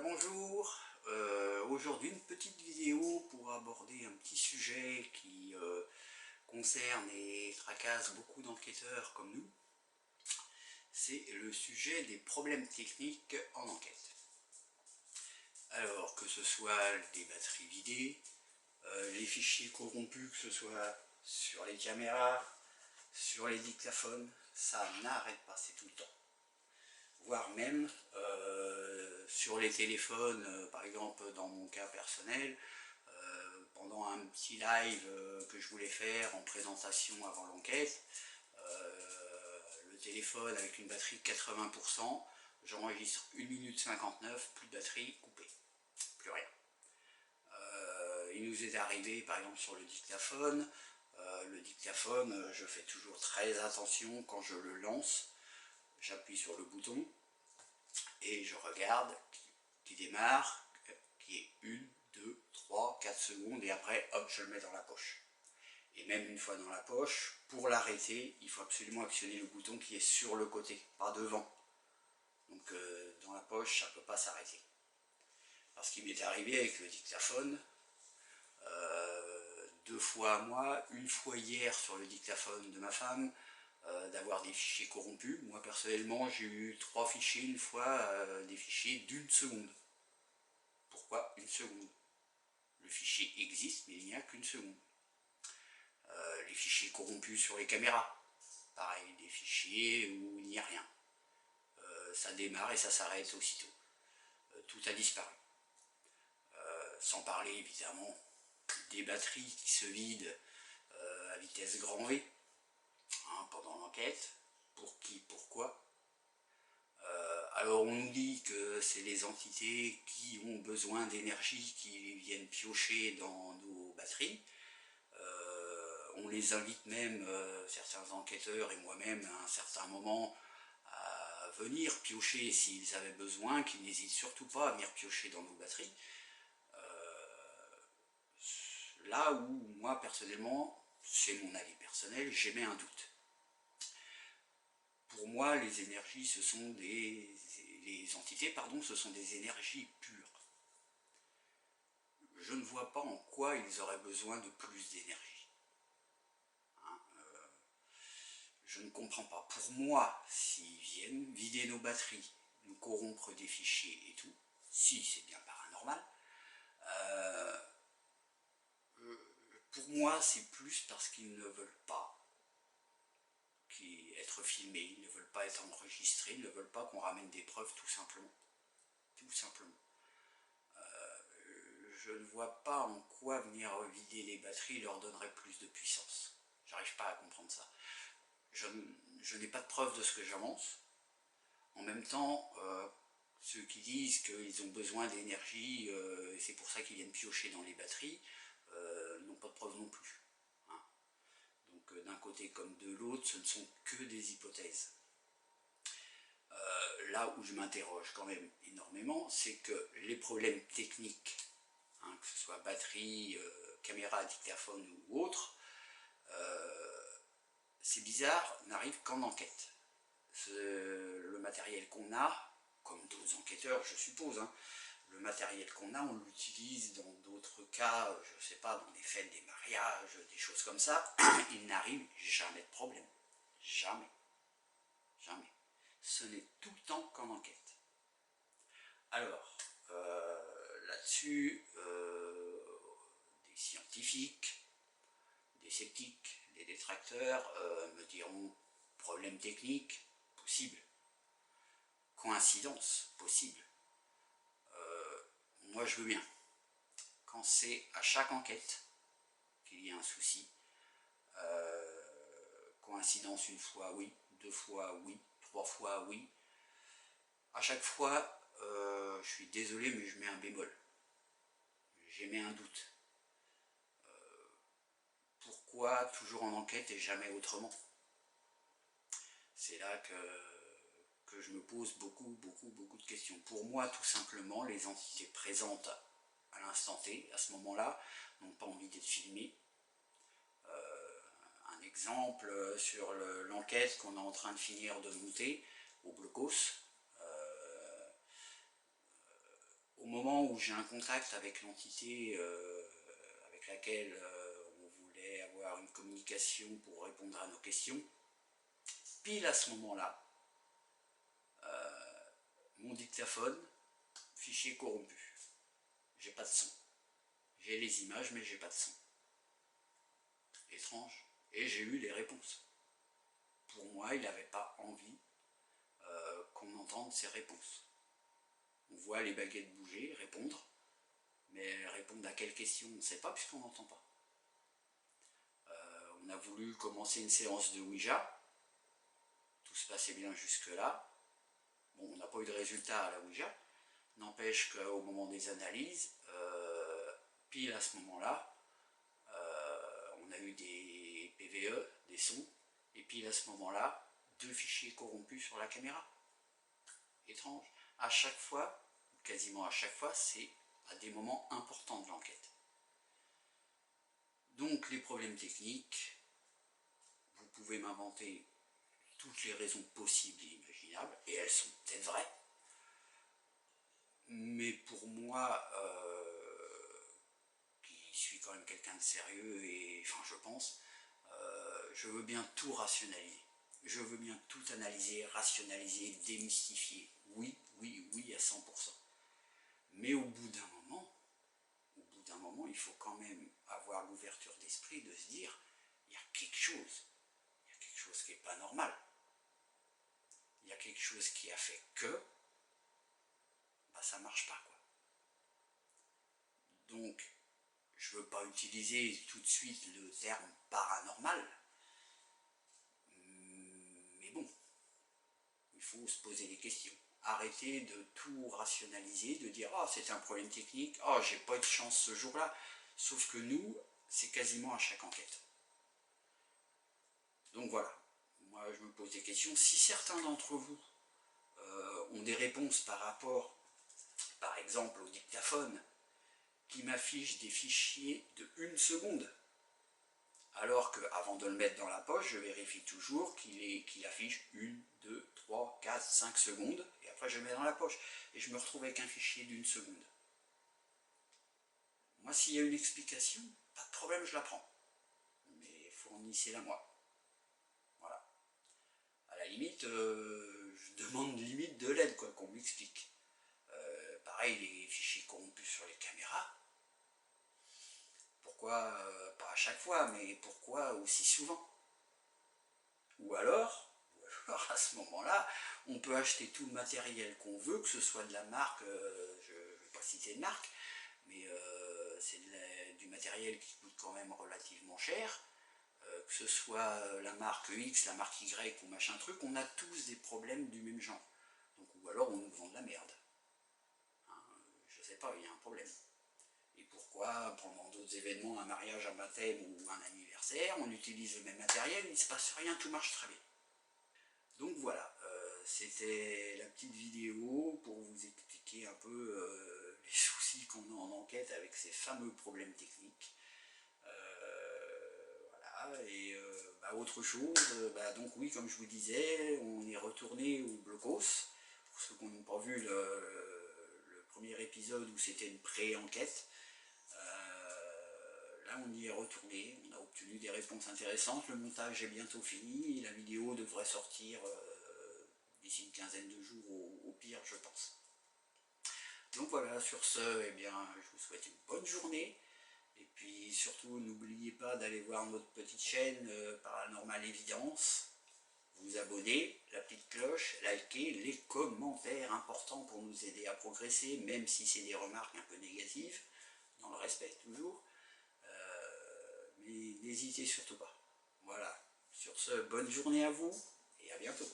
Bonjour, aujourd'hui une petite vidéo pour aborder un petit sujet qui concerne et tracasse beaucoup d'enquêteurs comme nous. C'est le sujet des problèmes techniques en enquête. Alors que ce soit des batteries vidées, les fichiers corrompus, que ce soit sur les caméras, sur les dictaphones, ça n'arrête pas, c'est tout le temps. Voire même sur les téléphones, par exemple dans mon cas personnel, pendant un petit live que je voulais faire en présentation avant l'enquête, le téléphone avec une batterie de 80%, j'enregistre 1 minute 59, plus de batterie, coupée, plus rien. Il nous est arrivé par exemple sur le dictaphone, je fais toujours très attention quand je le lance. J'appuie sur le bouton et je regarde qui démarre, qui est 1, 2, 3, 4 secondes et après hop je le mets dans la poche. Et même une fois dans la poche, pour l'arrêter, il faut absolument actionner le bouton qui est sur le côté, pas devant. Donc dans la poche, ça ne peut pas s'arrêter. Alors ce qui m'est arrivé avec le dictaphone, 2 fois à moi, une fois hier sur le dictaphone de ma femme, d'avoir des fichiers corrompus. Moi personnellement j'ai eu 3 fichiers une fois, des fichiers d'1 seconde. Pourquoi 1 seconde? Le fichier existe mais il n'y a qu'1 seconde. Les fichiers corrompus sur les caméras, pareil, des fichiers où il n'y a rien. Ça démarre et ça s'arrête aussitôt. Tout a disparu. Sans parler évidemment des batteries qui se vident à vitesse grand V, pendant l'enquête. Pour qui, pourquoi? Alors on nous dit que c'est les entités qui ont besoin d'énergie qui viennent piocher dans nos batteries. On les invite même, certains enquêteurs et moi-même à un certain moment, à venir piocher s'ils avaient besoin, qu'ils n'hésitent surtout pas à venir piocher dans nos batteries. Là où moi personnellement, c'est mon avis personnel, j'émets un doute. Pour moi, les énergies, les entités, ce sont des énergies pures. Je ne vois pas en quoi ils auraient besoin de plus d'énergie. Je ne comprends pas. Pour moi, s'ils viennent vider nos batteries, nous corrompre des fichiers et tout, si c'est bien paranormal, pour moi, c'est plus parce qu'ils ne veulent pas être filmés, ils ne veulent pas être enregistrés, ils ne veulent pas qu'on ramène des preuves, tout simplement. Tout simplement. Je ne vois pas en quoi venir vider les batteries leur donnerait plus de puissance. J'arrive pas à comprendre ça. Je n'ai pas de preuve de ce que j'avance. En même temps, ceux qui disent qu'ils ont besoin d'énergie, et c'est pour ça qu'ils viennent piocher dans les batteries, n'ont pas de preuve non plus. Donc d'un côté comme de l'autre, ce ne sont que des hypothèses. Là où je m'interroge quand même énormément, c'est que les problèmes techniques, que ce soit batterie, caméra, dictaphone ou autre, c'est bizarre, n'arrivent qu'en enquête. Le matériel qu'on a, comme d'autres enquêteurs je suppose, le matériel qu'on a, on l'utilise dans d'autres cas, je ne sais pas, dans des fêtes, des mariages, des choses comme ça, il n'arrive jamais de problème. Jamais. Jamais. Ce n'est tout le temps qu'en enquête. Alors, là-dessus, des scientifiques, des sceptiques, des détracteurs me diront problème technique, possible. Coïncidence, possible. Moi je veux bien. Quand c'est à chaque enquête qu'il y a un souci, coïncidence une fois oui, 2 fois oui, 3 fois oui, à chaque fois, je suis désolé mais je mets un bémol. J'émets un doute. Pourquoi toujours en enquête et jamais autrement? C'est là que je me pose beaucoup de questions. Pour moi, tout simplement, les entités présentes à l'instant T, à ce moment-là, n'ont pas envie d'être filmées. Un exemple sur l'enquête qu'on est en train de finir de monter au Blocos. au moment où j'ai un contact avec l'entité avec laquelle on voulait avoir une communication pour répondre à nos questions, pile à ce moment-là, mon dictaphone, fichier corrompu. J'ai pas de son. J'ai les images, mais j'ai pas de son. Étrange. Et j'ai eu des réponses. Pour moi, il n'avait pas envie qu'on entende ces réponses. On voit les baguettes bouger, répondre, mais répondre à quelle question, on ne sait pas puisqu'on n'entend pas. On a voulu commencer une séance de Ouija, tout se passait bien jusque-là. Bon, on n'a pas eu de résultat à la Ouija, n'empêche qu'au moment des analyses, pile à ce moment-là, on a eu des PVE, des sons, et pile à ce moment-là, 2 fichiers corrompus sur la caméra. Étrange. À chaque fois, quasiment à chaque fois, c'est à des moments importants de l'enquête. Donc les problèmes techniques, vous pouvez m'inventer toutes les raisons possibles et imaginables, et elles sont peut-être vraies, mais pour moi, qui suis quand même quelqu'un de sérieux, et enfin je pense, je veux bien tout rationaliser. Je veux bien tout analyser, rationaliser, démystifier. Oui, oui, oui à 100%. Mais au bout d'un moment, il faut quand même avoir l'ouverture d'esprit de se dire, il y a quelque chose qui n'est pas normal. Il y a quelque chose qui a fait que, bah ça marche pas quoi. Donc, je veux pas utiliser tout de suite le terme paranormal, mais bon, il faut se poser des questions. Arrêter de tout rationaliser, de dire « Ah, c'est un problème technique, ah, j'ai pas eu de chance ce jour-là », sauf que nous, c'est quasiment à chaque enquête. Donc voilà, moi je me pose des questions. Si certains d'entre vous ont des réponses par rapport, par exemple, au dictaphone, qui m'affiche des fichiers de 1 seconde, alors qu'avant de le mettre dans la poche, je vérifie toujours qu'il affiche 1, 2, 3, 4, 5 secondes, et après je le mets dans la poche, et je me retrouve avec un fichier d'1 seconde. Moi, s'il y a une explication, pas de problème, je la prends. Mais fournissez-la moi. Voilà. À la limite, je demande limite de l'aide, quoi, qu'on m'explique. Pareil, les fichiers corrompus sur les caméras, pourquoi, pas à chaque fois, mais pourquoi aussi souvent? Ou alors, à ce moment-là, on peut acheter tout le matériel qu'on veut, que ce soit de la marque, je ne vais pas citer de marque, mais c'est du matériel qui coûte quand même relativement cher, que ce soit la marque X, la marque Y ou machin truc, on a tous des problèmes du même genre. Donc, ou alors on nous vend de la merde. Hein, je sais pas, il y a un problème. Et pourquoi, pendant d'autres événements, un mariage, un baptême ou un anniversaire, on utilise le même matériel, il ne se passe rien, tout marche très bien. Donc voilà, c'était la petite vidéo pour vous expliquer un peu les soucis qu'on a en enquête avec ces fameux problèmes techniques. Voilà, et bah, autre chose, bah, donc oui, comme je vous disais, on est retourné au blocos, pour ceux qui n'ont pas vu le premier épisode où c'était une pré-enquête. Là on y est retourné, on a obtenu des réponses intéressantes, le montage est bientôt fini, et la vidéo devrait sortir d'ici une quinzaine de jours au pire je pense. Donc voilà, sur ce, eh bien, je vous souhaite une bonne journée, et puis surtout n'oubliez pas d'aller voir notre petite chaîne Paranormal Évidence, vous abonner, la petite cloche, liker, les commentaires importants pour nous aider à progresser, même si c'est des remarques un peu négatives, dans le respect toujours. Mais n'hésitez surtout pas. Voilà, sur ce, bonne journée à vous et à bientôt.